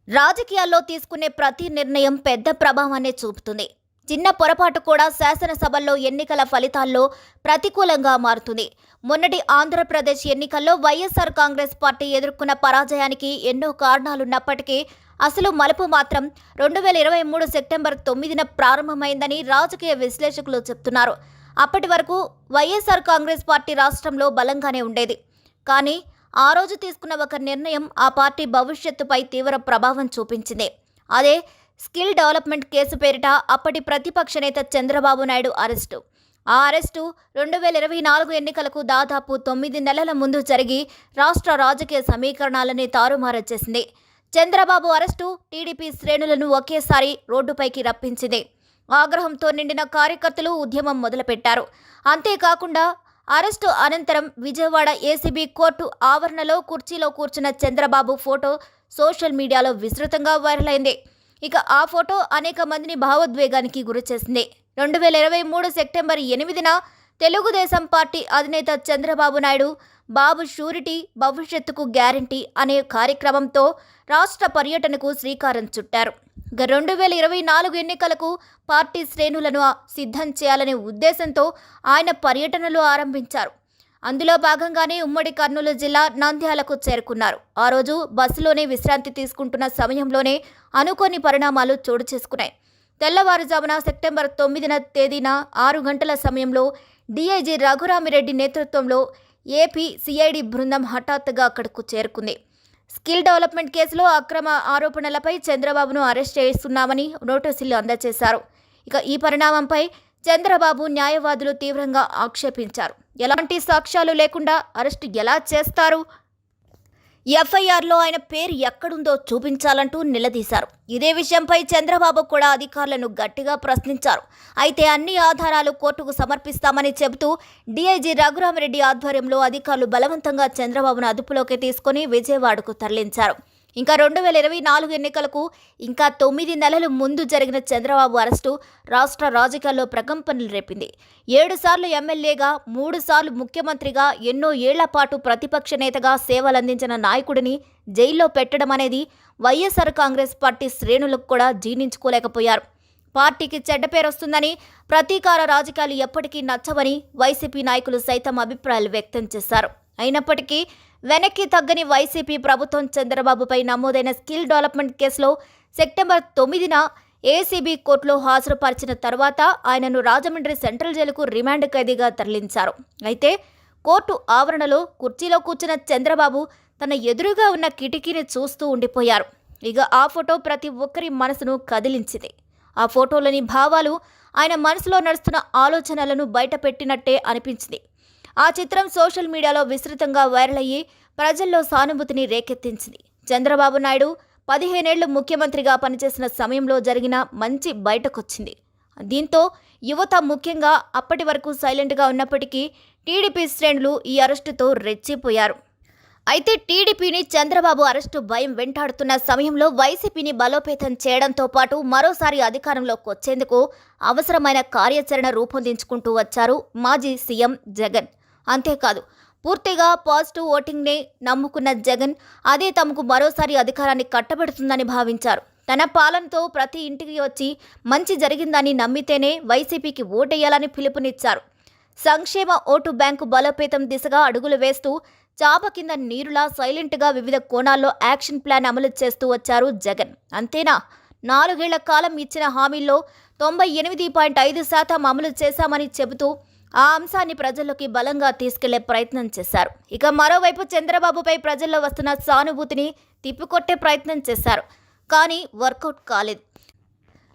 రాజకీయాల్లో తీసుకునే ప్రతి నిర్ణయం పెద్ద ప్రభావాన్ని చూపుతుంది. చిన్న పొరపాటు కూడా శాసనసభల్లో ఎన్నికల ఫలితాల్లో ప్రతికూలంగా మారుతుంది. మొన్నటి ఆంధ్రప్రదేశ్ ఎన్నికల్లో వైఎస్ఆర్ కాంగ్రెస్ పార్టీ ఎదుర్కొన్న పరాజయానికి ఎన్నో కారణాలున్నప్పటికీ అసలు మలుపు మాత్రం 2023 సెప్టెంబర్ 9న ప్రారంభమైందని రాజకీయ విశ్లేషకులు చెప్తున్నారు. అప్పటి వరకు వైఎస్ఆర్ కాంగ్రెస్ పార్టీ రాష్ట్రంలో బలంగానే ఉండేది. కానీ ఆ రోజు తీసుకున్న ఒక నిర్ణయం ఆ పార్టీ భవిష్యత్తుపై తీవ్ర ప్రభావం చూపించింది. అదే స్కిల్ డెవలప్మెంట్ కేసు పేరిట అప్పటి ప్రతిపక్ష నేత చంద్రబాబు నాయుడు అరెస్టు. ఆ అరెస్టు 2024 ఎన్నికలకు దాదాపు 9 నెలల ముందు జరిగి రాష్ట్ర రాజకీయ సమీకరణాలని తారుమారు చేసింది. చంద్రబాబు అరెస్టు టీడీపీ శ్రేణులను ఒకేసారి రోడ్డుపైకి రప్పించింది. ఆగ్రహంతో నిండిన కార్యకర్తలు ఉద్యమం మొదలుపెట్టారు. అంతేకాకుండా అరెస్టు అనంతరం విజయవాడ ఏసీబీ కోర్టు ఆవరణలో కుర్చీలో కూర్చున్న చంద్రబాబు ఫోటో సోషల్ మీడియాలో విస్తృతంగా వైరల్ అయింది. ఇక ఆ ఫోటో అనేక మందిని భావోద్వేగానికి గురిచేసింది. 2023 సెప్టెంబర్ 8న తెలుగుదేశం పార్టీ అధినేత చంద్రబాబు నాయుడు బాబు షూరిటీ భవిష్యత్తుకు గ్యారంటీ అనే కార్యక్రమంతో రాష్ట్ర పర్యటనకు శ్రీకారం చుట్టారు. 2024 ఎన్నికలకు పార్టీ శ్రేణులను సిద్ధం చేయాలనే ఉద్దేశంతో ఆయన పర్యటనలు ఆరంభించారు. అందులో భాగంగానే ఉమ్మడి కర్నూలు జిల్లా నంద్యాలకు చేరుకున్నారు. ఆ రోజు బస్సులోనే విశ్రాంతి తీసుకుంటున్న సమయంలోనే అనుకోని పరిణామాలు చోటు చేసుకున్నాయి. తెల్లవారుజామున సెప్టెంబర్ 9న తేదీన 6 గంటల సమయంలో డీఐజీ రఘురామిరెడ్డి నేతృత్వంలో ఏపీ సిఐడి బృందం హఠాత్తుగా అక్కడకు చేరుకుంది. స్కిల్ డెవలప్మెంట్ కేసులో అక్రమ ఆరోపణలపై చంద్రబాబును అరెస్ట్ చేస్తున్నామని నోటీసులు అందజేశారు. ఇక ఈ పరిణామంపై చంద్రబాబు న్యాయవాదులు తీవ్రంగా ఆక్షేపించారు. ఎలాంటి సాక్ష్యాలు లేకుండా అరెస్టు ఎలా చేస్తారు? ఎఫ్ఐఆర్లో ఆయన పేరు ఎక్కడుందో చూపించాలంటూ నిలదీశారు. ఇదే విషయంపై చంద్రబాబు కూడా అధికారులను గట్టిగా ప్రశ్నించారు. అయితే అన్ని ఆధారాలు కోర్టుకు సమర్పిస్తామని చెబుతూ డీఐజీ రఘురామిరెడ్డి ఆధ్వర్యంలో అధికారులు బలవంతంగా చంద్రబాబును అదుపులోకి తీసుకుని విజయవాడకు తరలించారు. ఇంకా 2024 ఎన్నికలకు ఇంకా 9 నెలలు ముందు జరిగిన చంద్రబాబు అరెస్టు రాష్ట్ర రాజకీయాల్లో ప్రకంపనలు రేపింది. 7 సార్లు ఎమ్మెల్యేగా 3 సార్లు ముఖ్యమంత్రిగా ఎన్నో ఏళ్ల పాటు ప్రతిపక్ష నేతగా సేవలందించిన నాయకుడిని జైల్లో పెట్టడం అనేది వైఎస్ఆర్ కాంగ్రెస్ పార్టీ శ్రేణులకు కూడా జీర్ణించుకోలేకపోయారు. పార్టీకి చెడ్డ పేరు వస్తుందని, ప్రతీకార రాజకీయాలు ఎప్పటికీ నచ్చవని వైసీపీ నాయకులు సైతం అభిప్రాయాలు వ్యక్తం చేశారు. అయినప్పటికీ వెనక్కి తగ్గని వైసీపీ ప్రభుత్వం చంద్రబాబుపై నమోదైన స్కిల్ డెవలప్మెంట్ కేసులో సెప్టెంబర్ 9న ఏసీబీ కోర్టులో హాజరుపరిచిన తర్వాత ఆయనను రాజమండ్రి సెంట్రల్ జైలుకు రిమాండ్ ఖైదీగా తరలించారు. అయితే కోర్టు ఆవరణలో కుర్చీలో కూర్చున్న చంద్రబాబు తన ఎదురుగా ఉన్న కిటికీని చూస్తూ ఉండిపోయారు. ఇక ఆ ఫోటో ప్రతి ఒక్కరి మనసును కదిలించింది. ఆ ఫోటోలోని భావాలు ఆయన మనసులో నడుస్తున్న ఆలోచనలను బయటపెట్టినట్టే అనిపించింది. ఆ చిత్రం సోషల్ మీడియాలో విస్తృతంగా వైరల్ అయ్యి ప్రజల్లో సానుభూతిని రేకెత్తించింది. చంద్రబాబు నాయుడు 15 ఏళ్లు ముఖ్యమంత్రిగా పనిచేసిన సమయంలో జరిగిన మంచి బయటకొచ్చింది. దీంతో యువత ముఖ్యంగా అప్పటి వరకు సైలెంట్గా ఉన్నప్పటికీ టీడీపీ శ్రేణులు ఈ అరెస్టుతో రెచ్చిపోయారు. అయితే టీడీపీని చంద్రబాబు అరెస్టు భయం వెంటాడుతున్న సమయంలో వైసీపీని బలోపేతం చేయడంతో పాటు మరోసారి అధికారంలోకి వచ్చేందుకు అవసరమైన కార్యాచరణ రూపొందించుకుంటూ వచ్చారు మాజీ సీఎం జగన్. అంతేకాదు, పూర్తిగా పాజిటివ్ ఓటింగ్నే నమ్ముకున్న జగన్ అదే తమకు మరోసారి అధికారాన్ని కట్టబెడుతుందని భావించారు. తన పాలనతో ప్రతి ఇంటికి వచ్చి మంచి జరిగిందని నమ్మితేనే వైసీపీకి ఓటేయాలని పిలుపునిచ్చారు. సంక్షేమ ఓటు బ్యాంకు బలోపేతం దిశగా అడుగులు వేస్తూ చాప కింద నీరులా సైలెంట్గా వివిధ కోణాల్లో యాక్షన్ ప్లాన్ అమలు చేస్తూ వచ్చారు జగన్. అంతేనా, 4 ఏళ్ల కాలం ఇచ్చిన హామీల్లో 98.5% అమలు చేశామని చెబుతూ ఆ అంశాన్ని ప్రజల్లోకి బలంగా తీసుకెళ్లే ప్రయత్నం చేశారు. ఇక మరోవైపు చంద్రబాబుపై ప్రజల్లో వస్తున్న సానుభూతిని తిప్పికొట్టే ప్రయత్నం చేశారు. కానీ వర్కౌట్ కాలేదు.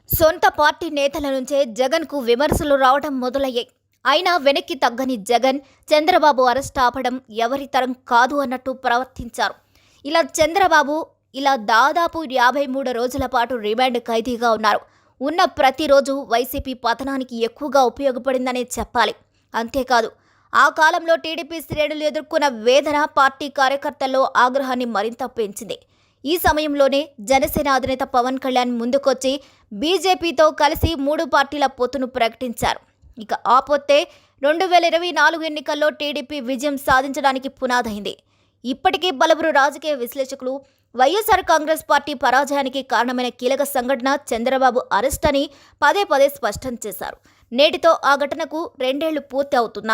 సొంత పార్టీ నేతల నుంచే జగన్కు విమర్శలు రావడం మొదలయ్యాయి. అయినా వెనక్కి తగ్గని జగన్ చంద్రబాబు అరెస్ట్ ఆపడం ఎవరి తరం కాదు అన్నట్టు ప్రవర్తించారు. చంద్రబాబు దాదాపు 53 రోజుల పాటు రిమాండ్ ఖైదీగా ఉన్నారు. ఉన్న ప్రతిరోజు వైసీపీ పతనానికి ఎక్కువగా ఉపయోగపడిందనే చెప్పాలి. అంతేకాదు, ఆ కాలంలో టీడీపీ శ్రేణులు ఎదుర్కొన్న వేదన పార్టీ కార్యకర్తల్లో ఆగ్రహాన్ని మరింత పెంచింది. ఈ సమయంలోనే జనసేన అధినేత పవన్ కళ్యాణ్ ముందుకొచ్చి బీజేపీతో కలిసి 3 పార్టీల పొత్తును ప్రకటించారు. ఇక ఆ పొత్తే 2024 ఎన్నికల్లో టీడీపీ విజయం సాధించడానికి పునాదైంది. ఇప్పటికీ పలువురు రాజకీయ విశ్లేషకులు వైఎస్ఆర్ కాంగ్రెస్ పార్టీ పరాజయానికి కారణమైన కీలక సంఘటన చంద్రబాబు అరెస్ట్ అని పదే పదే స్పష్టం చేశారు. నేటితో ఆ ఘటనకు 2 ఏళ్లు పూర్తి అవుతున్న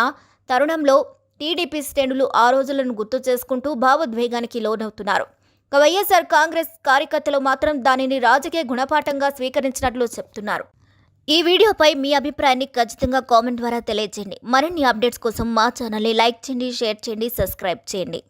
తరుణంలో టీడీపీ శ్రేణులు ఆ రోజులను గుర్తు చేసుకుంటూ భావోద్వేగానికి లోనవుతున్నారు. వైఎస్ఆర్ కాంగ్రెస్ కార్యకర్తలు మాత్రం దానిని రాజకీయ గుణపాఠంగా స్వీకరించినట్లు చెప్తున్నారు. ఈ వీడియోపై మీ అభిప్రాయాన్ని ఖచ్చితంగా కామెంట్ ద్వారా తెలియజేయండి. మరిన్ని అప్డేట్స్ కోసం మా ఛానల్ని లైక్ చేయండి, షేర్ చేయండి, సబ్స్క్రైబ్ చేయండి.